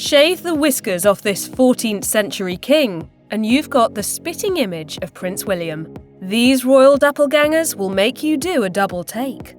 Shave the whiskers off this 14th century king, and you've got the spitting image of Prince William. These royal doppelgangers will make you do a double take.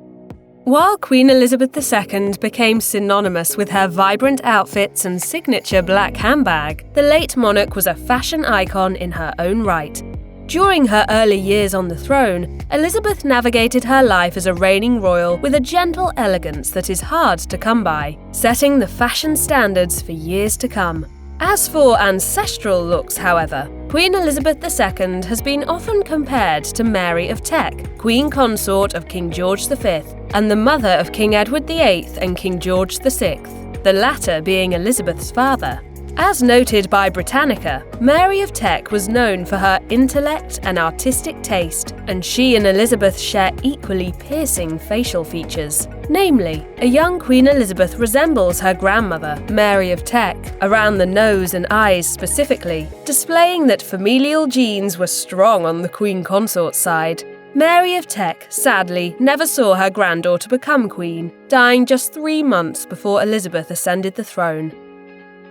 While Queen Elizabeth II became synonymous with her vibrant outfits and signature black handbag, the late monarch was a fashion icon in her own right. During her early years on the throne, Elizabeth navigated her life as a reigning royal with a gentle elegance that is hard to come by, setting the fashion standards for years to come. As for ancestral looks, however, Queen Elizabeth II has been often compared to Mary of Teck, Queen Consort of King George V, and the mother of King Edward VIII and King George VI, the latter being Elizabeth's father. As noted by Britannica, Mary of Teck was known for her intellect and artistic taste, and she and Elizabeth share equally piercing facial features. Namely, a young Queen Elizabeth resembles her grandmother, Mary of Teck, around the nose and eyes specifically, displaying that familial genes were strong on the Queen Consort's side. Mary of Teck, sadly, never saw her granddaughter become queen, dying just 3 months before Elizabeth ascended the throne.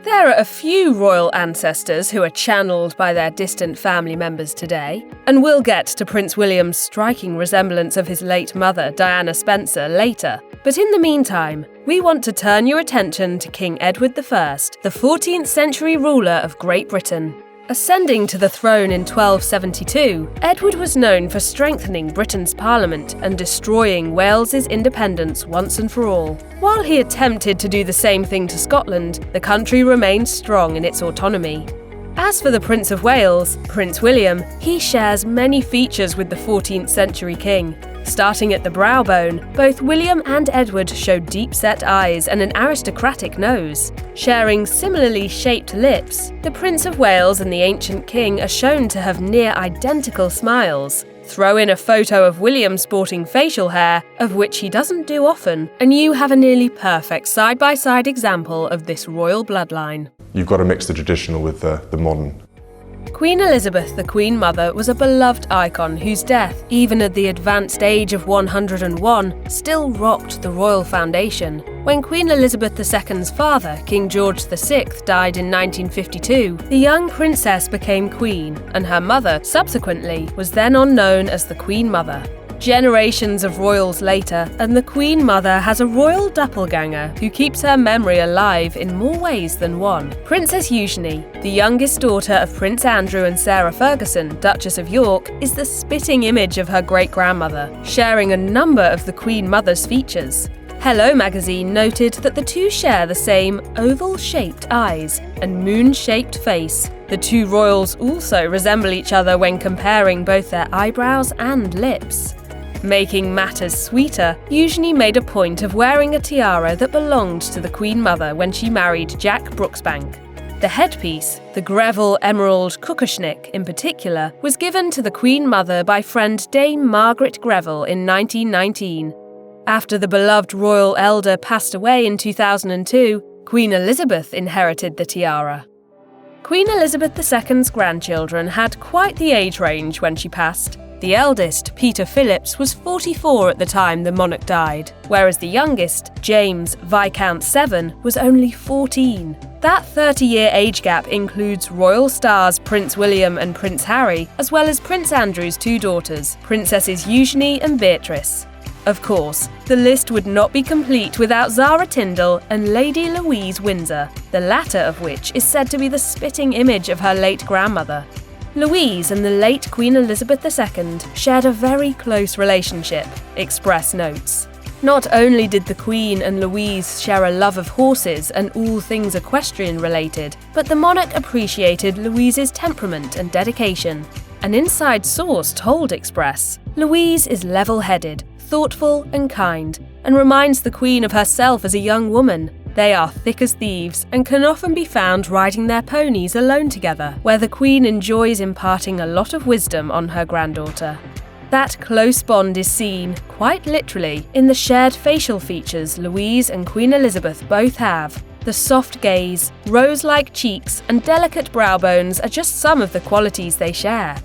There are a few royal ancestors who are channeled by their distant family members today, and we'll get to Prince William's striking resemblance of his late mother, Diana Spencer, later. But in the meantime, we want to turn your attention to King Edward I, the 14th century ruler of Great Britain. Ascending to the throne in 1272, Edward was known for strengthening Britain's parliament and destroying Wales's independence once and for all. While he attempted to do the same thing to Scotland, the country remained strong in its autonomy. As for the Prince of Wales, Prince William, he shares many features with the 14th century king. Starting at the brow bone, both William and Edward show deep-set eyes and an aristocratic nose. Sharing similarly shaped lips, the Prince of Wales and the ancient king are shown to have near-identical smiles. Throw in a photo of William sporting facial hair, of which he doesn't do often, and you have a nearly perfect side-by-side example of this royal bloodline. You've got to mix the traditional with the modern. Queen Elizabeth, the Queen Mother, was a beloved icon whose death, even at the advanced age of 101, still rocked the royal foundation. When Queen Elizabeth II's father, King George VI, died in 1952, the young princess became queen, and her mother, subsequently, was then known as the Queen Mother. Generations of royals later, and the Queen Mother has a royal doppelganger who keeps her memory alive in more ways than one. Princess Eugenie, the youngest daughter of Prince Andrew and Sarah Ferguson, Duchess of York, is the spitting image of her great-grandmother, sharing a number of the Queen Mother's features. Hello magazine noted that the two share the same oval-shaped eyes and moon-shaped face. The two royals also resemble each other when comparing both their eyebrows and lips. Making matters sweeter, Eugenie made a point of wearing a tiara that belonged to the Queen Mother when she married Jack Brooksbank. The headpiece, the Greville Emerald Kuckushnik in particular, was given to the Queen Mother by friend Dame Margaret Greville in 1919. After the beloved royal elder passed away in 2002, Queen Elizabeth inherited the tiara. Queen Elizabeth II's grandchildren had quite the age range when she passed. The eldest, Peter Phillips, was 44 at the time the monarch died, whereas the youngest, James, Viscount Severn, was only 14. That 30-year age gap includes royal stars Prince William and Prince Harry, as well as Prince Andrew's two daughters, Princesses Eugenie and Beatrice. Of course, the list would not be complete without Zara Tindall and Lady Louise Windsor, the latter of which is said to be the spitting image of her late grandmother. Louise and the late Queen Elizabeth II shared a very close relationship, Express notes. Not only did the Queen and Louise share a love of horses and all things equestrian related, but the monarch appreciated Louise's temperament and dedication. An inside source told Express, Louise is level-headed, thoughtful and kind, and reminds the Queen of herself as a young woman. They are thick as thieves and can often be found riding their ponies alone together, where the Queen enjoys imparting a lot of wisdom on her granddaughter. That close bond is seen, quite literally, in the shared facial features Louise and Queen Elizabeth both have. The soft gaze, rose-like cheeks, and delicate brow bones are just some of the qualities they share.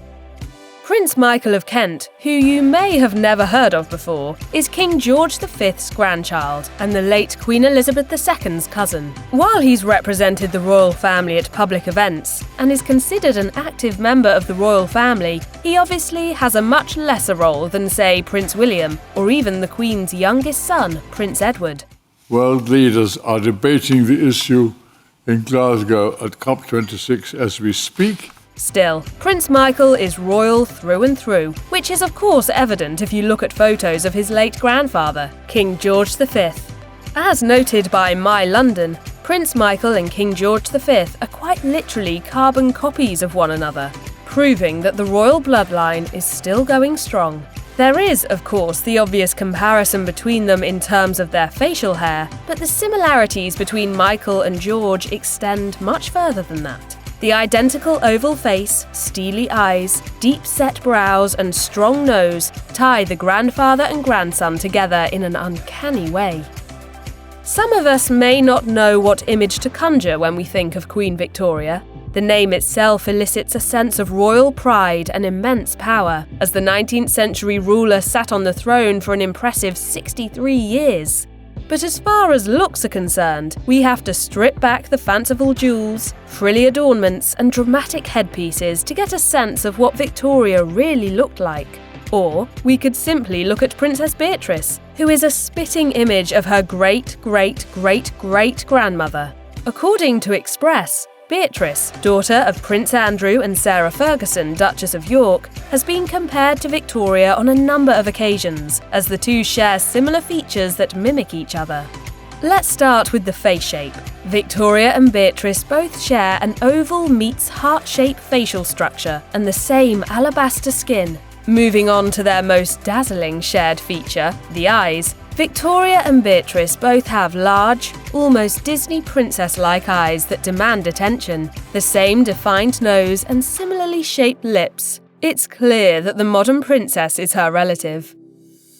Prince Michael of Kent, who you may have never heard of before, is King George V's grandchild and the late Queen Elizabeth II's cousin. While he's represented the royal family at public events and is considered an active member of the royal family, he obviously has a much lesser role than, say, Prince William or even the Queen's youngest son, Prince Edward. World leaders are debating the issue in Glasgow at COP26 as we speak. Still, Prince Michael is royal through and through, which is of course evident if you look at photos of his late grandfather, King George V. As noted by My London, Prince Michael and King George V are quite literally carbon copies of one another, proving that the royal bloodline is still going strong. There is, of course, the obvious comparison between them in terms of their facial hair, but the similarities between Michael and George extend much further than that. The identical oval face, steely eyes, deep-set brows and strong nose tie the grandfather and grandson together in an uncanny way. Some of us may not know what image to conjure when we think of Queen Victoria. The name itself elicits a sense of royal pride and immense power, as the 19th century ruler sat on the throne for an impressive 63 years. But as far as looks are concerned, we have to strip back the fanciful jewels, frilly adornments and dramatic headpieces to get a sense of what Victoria really looked like. Or we could simply look at Princess Beatrice, who is a spitting image of her great-great-great-great-grandmother. According to Express, Beatrice, daughter of Prince Andrew and Sarah Ferguson, Duchess of York, has been compared to Victoria on a number of occasions, as the two share similar features that mimic each other. Let's start with the face shape. Victoria and Beatrice both share an oval meets heart-shaped facial structure and the same alabaster skin. Moving on to their most dazzling shared feature, the eyes, Victoria and Beatrice both have large, almost Disney princess-like eyes that demand attention, the same defined nose and similarly shaped lips. It's clear that the modern princess is her relative.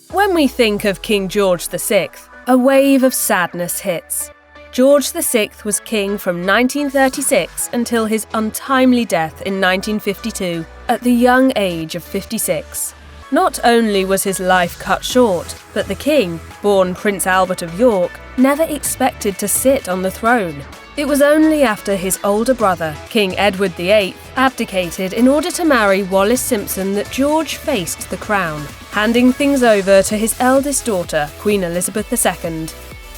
When we think of King George VI, a wave of sadness hits. George VI was king from 1936 until his untimely death in 1952, at the young age of 56. Not only was his life cut short, but the king, born Prince Albert of York, never expected to sit on the throne. It was only after his older brother, King Edward VIII, abdicated in order to marry Wallis Simpson that George faced the crown, handing things over to his eldest daughter, Queen Elizabeth II.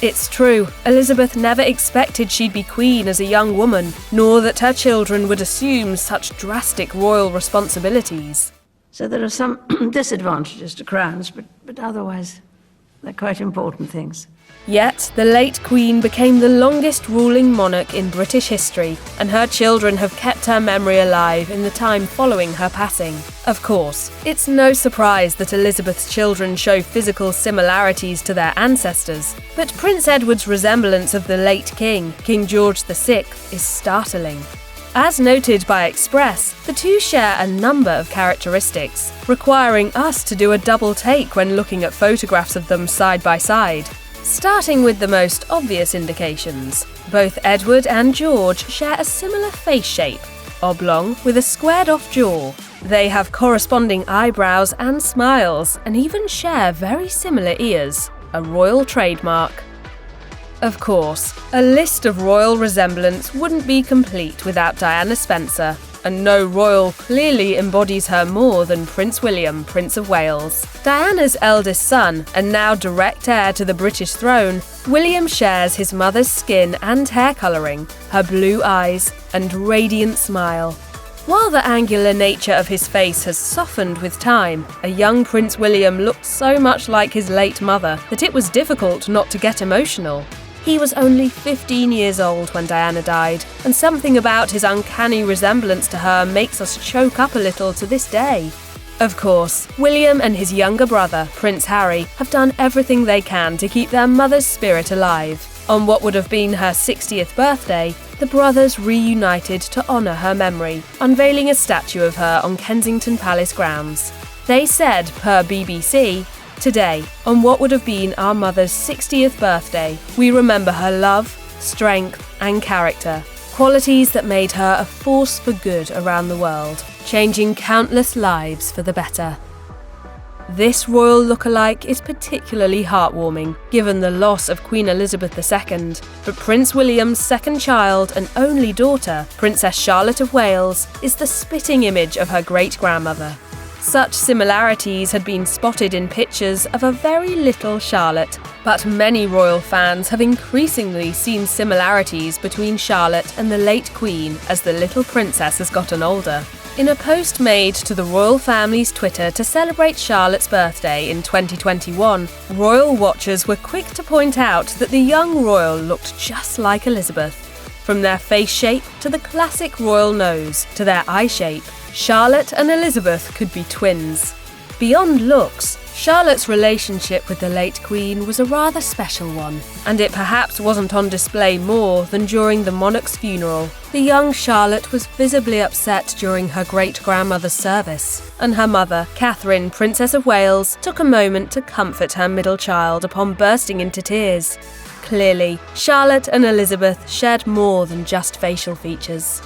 It's true, Elizabeth never expected she'd be queen as a young woman, nor that her children would assume such drastic royal responsibilities. So there are some disadvantages to crowns, but otherwise they're quite important things. Yet, the late Queen became the longest ruling monarch in British history, and her children have kept her memory alive in the time following her passing. Of course, it's no surprise that Elizabeth's children show physical similarities to their ancestors, but Prince Edward's resemblance of the late king, King George VI, is startling. As noted by Express, the two share a number of characteristics, requiring us to do a double take when looking at photographs of them side by side. Starting with the most obvious indications, both Edward and George share a similar face shape, oblong with a squared-off jaw. They have corresponding eyebrows and smiles, and even share very similar ears, a royal trademark. Of course, a list of royal resemblance wouldn't be complete without Diana Spencer, and no royal clearly embodies her more than Prince William, Prince of Wales. Diana's eldest son, and now direct heir to the British throne, William shares his mother's skin and hair colouring, her blue eyes, and radiant smile. While the angular nature of his face has softened with time, a young Prince William looked so much like his late mother that it was difficult not to get emotional. He was only 15 years old when Diana died, and something about his uncanny resemblance to her makes us choke up a little to this day. Of course, William and his younger brother, Prince Harry, have done everything they can to keep their mother's spirit alive. On what would have been her 60th birthday, the brothers reunited to honour her memory, unveiling a statue of her on Kensington Palace grounds. They said, per BBC, "Today, on what would have been our mother's 60th birthday, we remember her love, strength and character. qualities that made her a force for good around the world, changing countless lives for the better. This royal lookalike is particularly heartwarming, given the loss of Queen Elizabeth II, but Prince William's second child and only daughter, Princess Charlotte of Wales, is the spitting image of her great-grandmother. Such similarities had been spotted in pictures of a very little Charlotte, but many royal fans have increasingly seen similarities between Charlotte and the late Queen as the little princess has gotten older. In a post made to the royal family's Twitter to celebrate Charlotte's birthday in 2021, royal watchers were quick to point out that the young royal looked just like Elizabeth. From their face shape to the classic royal nose to their eye shape, Charlotte and Elizabeth could be twins. Beyond looks, Charlotte's relationship with the late Queen was a rather special one, and it perhaps wasn't on display more than during the monarch's funeral. The young Charlotte was visibly upset during her great-grandmother's service, and her mother, Catherine, Princess of Wales, took a moment to comfort her middle child upon bursting into tears. Clearly, Charlotte and Elizabeth shared more than just facial features.